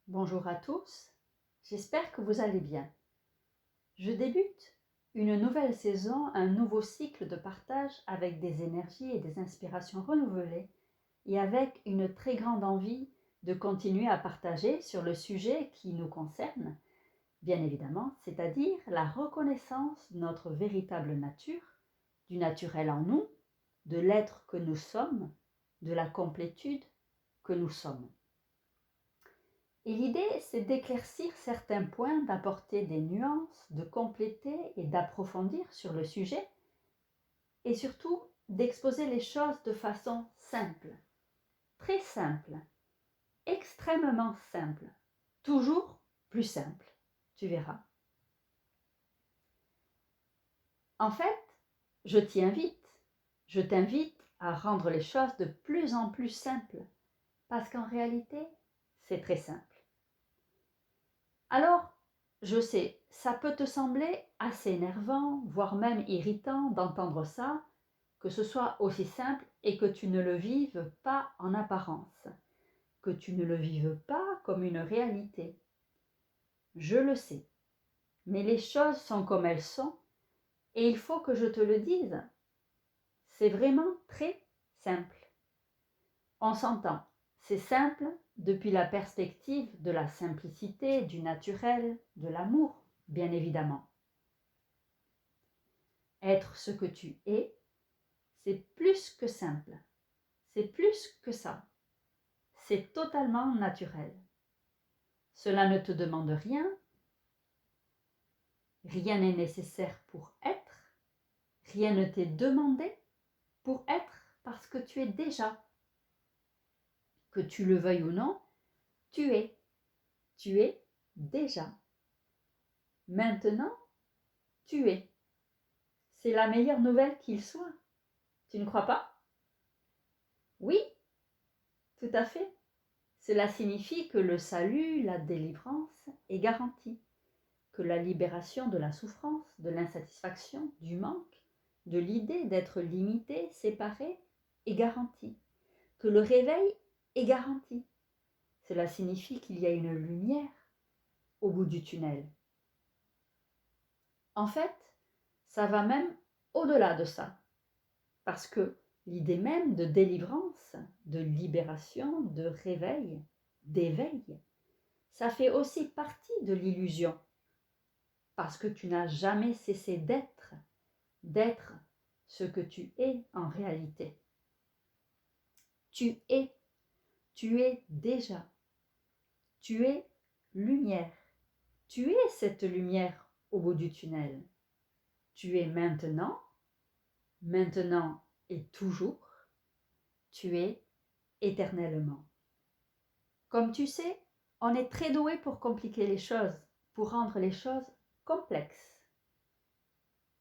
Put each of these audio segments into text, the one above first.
Bonjour à tous, j'espère que vous allez bien. Je débute une nouvelle saison, un nouveau cycle de partage avec des énergies et des inspirations renouvelées et avec une très grande envie de continuer à partager sur le sujet qui nous concerne, bien évidemment, c'est-à-dire la reconnaissance de notre véritable nature, du naturel en nous, de l'être que nous sommes, de la complétude que nous sommes. Et l'idée, c'est d'éclaircir certains points, d'apporter des nuances, de compléter et d'approfondir sur le sujet, et surtout d'exposer les choses de façon simple, très simple, extrêmement simple, toujours plus simple, tu verras. En fait, je t'invite à rendre les choses de plus en plus simples, parce qu'en réalité, c'est très simple. Alors, je sais, ça peut te sembler assez énervant, voire même irritant d'entendre ça, que ce soit aussi simple et que tu ne le vives pas en apparence, que tu ne le vives pas comme une réalité. Je le sais, mais les choses sont comme elles sont et il faut que je te le dise. C'est vraiment très simple. On s'entend, c'est simple depuis la perspective de la simplicité, du naturel, de l'amour, bien évidemment. Être ce que tu es, c'est plus que simple, c'est plus que ça, c'est totalement naturel. Cela ne te demande rien, rien n'est nécessaire pour être, rien ne t'est demandé pour être parce que tu es déjà. Que tu le veuilles ou non, tu es déjà. Maintenant, tu es. C'est la meilleure nouvelle qu'il soit. Tu ne crois pas? Oui, tout à fait. Cela signifie que le salut, la délivrance est garantie, que la libération de la souffrance, de l'insatisfaction, du manque, de l'idée d'être limité, séparé est garantie, que le réveil est garanti. Cela signifie qu'il y a une lumière au bout du tunnel. En fait, ça va même au-delà de ça, parce que l'idée même de délivrance, de libération, de réveil, d'éveil, ça fait aussi partie de l'illusion, parce que tu n'as jamais cessé d'être ce que tu es en réalité. Tu es déjà, tu es lumière, tu es cette lumière au bout du tunnel. Tu es maintenant et toujours, tu es éternellement. Comme tu sais, on est très doué pour compliquer les choses, pour rendre les choses complexes.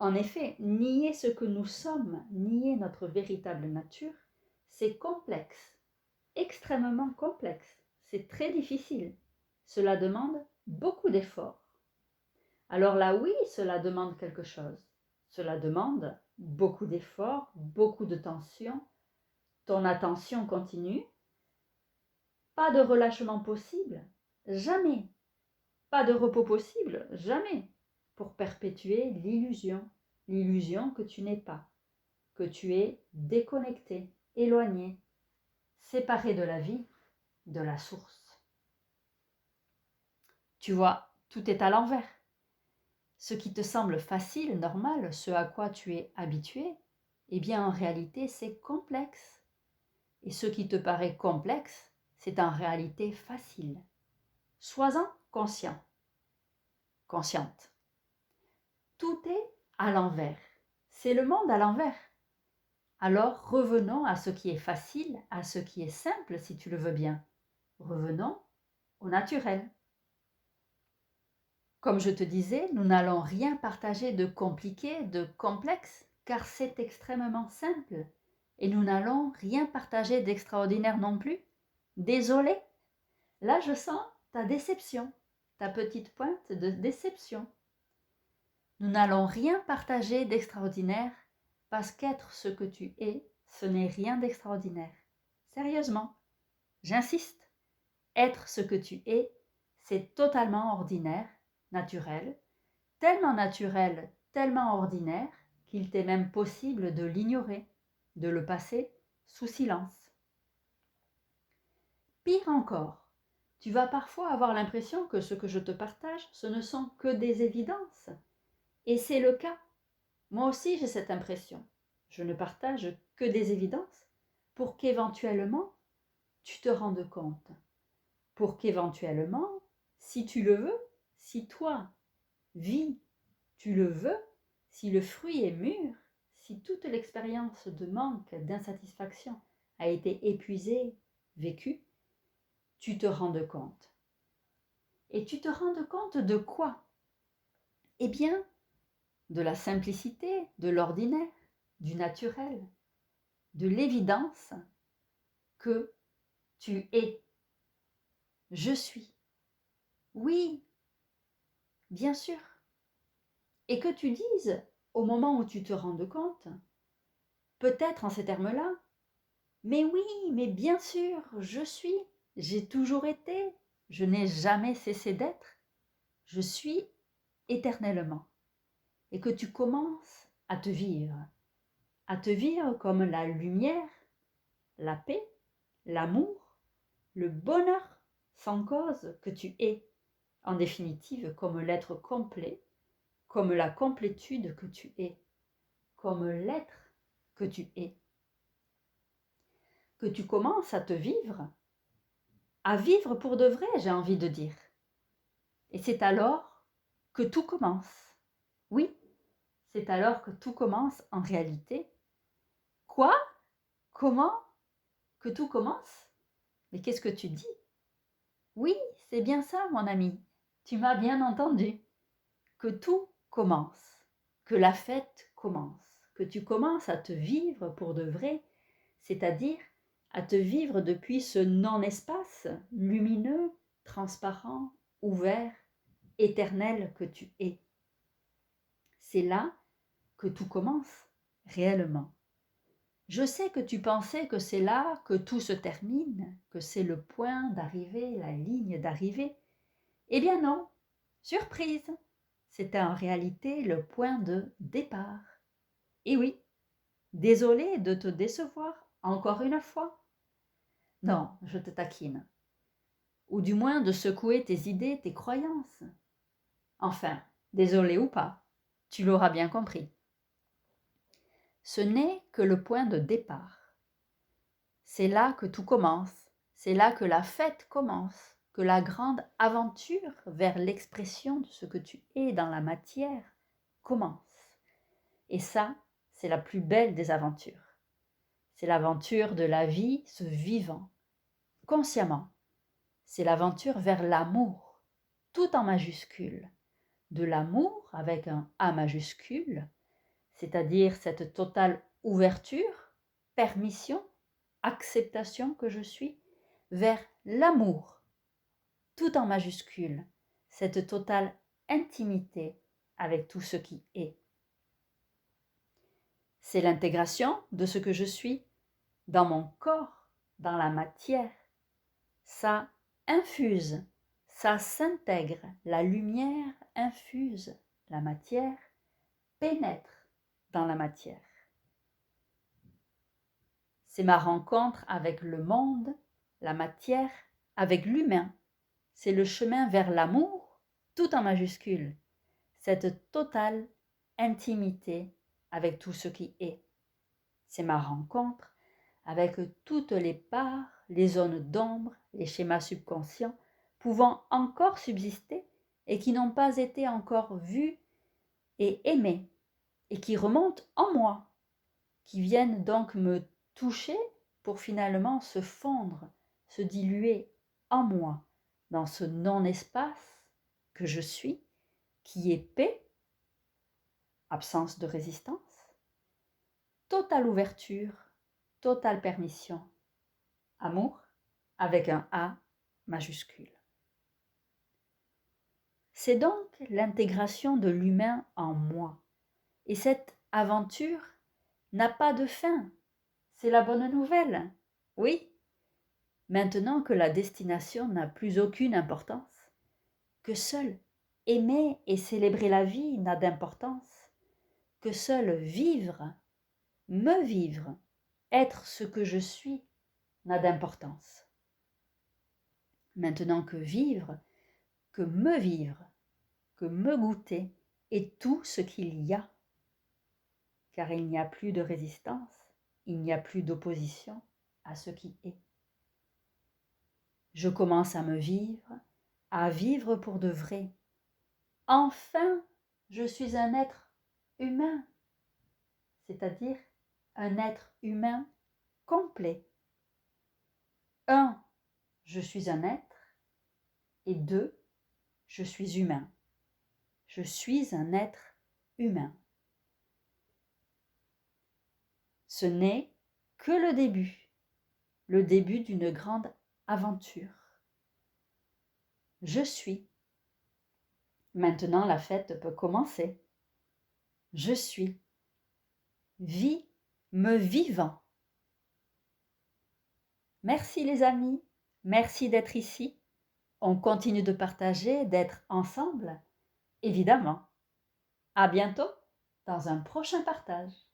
En effet, nier ce que nous sommes, nier notre véritable nature, c'est complexe, extrêmement complexe. C'est très difficile. Cela demande beaucoup d'efforts. Alors là, oui, cela demande quelque chose. Cela demande beaucoup d'efforts, beaucoup de tension, ton attention continue. Pas de relâchement possible, jamais. Pas de repos possible, jamais. Pour perpétuer l'illusion que tu n'es pas, que tu es déconnecté, éloigné, séparé de la vie, de la source. Tu vois, tout est à l'envers. Ce qui te semble facile, normal, ce à quoi tu es habitué, eh bien en réalité c'est complexe. Et ce qui te paraît complexe, c'est en réalité facile. Sois-en conscient, consciente. Tout est à l'envers. C'est le monde à l'envers. Alors revenons à ce qui est facile, à ce qui est simple si tu le veux bien. Revenons au naturel. Comme je te disais, nous n'allons rien partager de compliqué, de complexe, car c'est extrêmement simple. Et nous n'allons rien partager d'extraordinaire non plus. Désolé, là je sens ta déception, ta petite pointe de déception. Nous n'allons rien partager d'extraordinaire parce qu'être ce que tu es, ce n'est rien d'extraordinaire. Sérieusement, j'insiste, être ce que tu es, c'est totalement ordinaire, naturel, tellement ordinaire qu'il t'est même possible de l'ignorer, de le passer sous silence. Pire encore, tu vas parfois avoir l'impression que ce que je te partage, ce ne sont que des évidences. Et c'est le cas. Moi aussi, j'ai cette impression. Je ne partage que des évidences pour qu'éventuellement, tu te rendes compte. Pour qu'éventuellement, si tu le veux, si toi, vie, tu le veux, si le fruit est mûr, si toute l'expérience de manque, d'insatisfaction a été épuisée, vécue, tu te rendes compte. Et tu te rendes compte de quoi? Eh bien, de la simplicité, de l'ordinaire, du naturel, de l'évidence que tu es. Je suis. Oui, bien sûr. Et que tu dises, au moment où tu te rendes compte, peut-être en ces termes-là, mais oui, mais bien sûr, je suis, j'ai toujours été, je n'ai jamais cessé d'être, je suis éternellement. Et que tu commences à te vivre comme la lumière, la paix, l'amour, le bonheur sans cause que tu es, en définitive comme l'être complet, comme la complétude que tu es, comme l'être que tu es. Que tu commences à vivre pour de vrai, j'ai envie de dire. Et c'est alors que tout commence. Oui, c'est alors que tout commence en réalité. Quoi? Comment? Que tout commence? Mais qu'est-ce que tu dis? Oui, c'est bien ça, mon ami. Tu m'as bien entendu. Que tout commence, que la fête commence, que tu commences à te vivre pour de vrai, c'est-à-dire à te vivre depuis ce non-espace lumineux, transparent, ouvert, éternel que tu es. C'est là que tout commence, réellement. Je sais que tu pensais que c'est là que tout se termine, que c'est le point d'arrivée, la ligne d'arrivée. Eh bien non, surprise, c'était en réalité le point de départ. Et oui, désolé de te décevoir encore une fois. Non, je te taquine. Ou du moins de secouer tes idées, tes croyances. Enfin, désolé ou pas, tu l'auras bien compris. Ce n'est que le point de départ. C'est là que tout commence, c'est là que la fête commence, que la grande aventure vers l'expression de ce que tu es dans la matière commence. Et ça, c'est la plus belle des aventures. C'est l'aventure de la vie se vivant, consciemment. C'est l'aventure vers l'amour, tout en majuscule. De l'amour avec un A majuscule, c'est-à-dire cette totale ouverture, permission, acceptation que je suis, vers l'amour, tout en majuscule, cette totale intimité avec tout ce qui est. C'est l'intégration de ce que je suis dans mon corps, dans la matière. Ça infuse, ça s'intègre, la lumière infuse, la matière pénètre dans la matière. C'est ma rencontre avec le monde, la matière, avec l'humain. C'est le chemin vers l'amour, tout en majuscule. Cette totale intimité avec tout ce qui est. C'est ma rencontre avec toutes les parts, les zones d'ombre, les schémas subconscients pouvant encore subsister et qui n'ont pas été encore vus et aimés et qui remontent en moi, qui viennent donc me toucher pour finalement se fondre, se diluer en moi, dans ce non-espace que je suis, qui est paix, absence de résistance, totale ouverture, totale permission, amour avec un A majuscule. C'est donc l'intégration de l'humain en moi. Et cette aventure n'a pas de fin. C'est la bonne nouvelle. Oui, maintenant que la destination n'a plus aucune importance, que seul aimer et célébrer la vie n'a d'importance, que seul vivre, me vivre, être ce que je suis n'a d'importance. Maintenant que vivre, que me goûter est tout ce qu'il y a, car il n'y a plus de résistance, il n'y a plus d'opposition à ce qui est. Je commence à vivre pour de vrai. Enfin, je suis un être humain, c'est-à-dire un être humain complet. 1, je suis un être, et 2, je suis humain. Je suis un être humain. Ce n'est que le début d'une grande aventure. Je suis. Maintenant, la fête peut commencer. Je suis. Vis, me vivant. Merci les amis, merci d'être ici. On continue de partager, d'être ensemble, évidemment. À bientôt dans un prochain partage.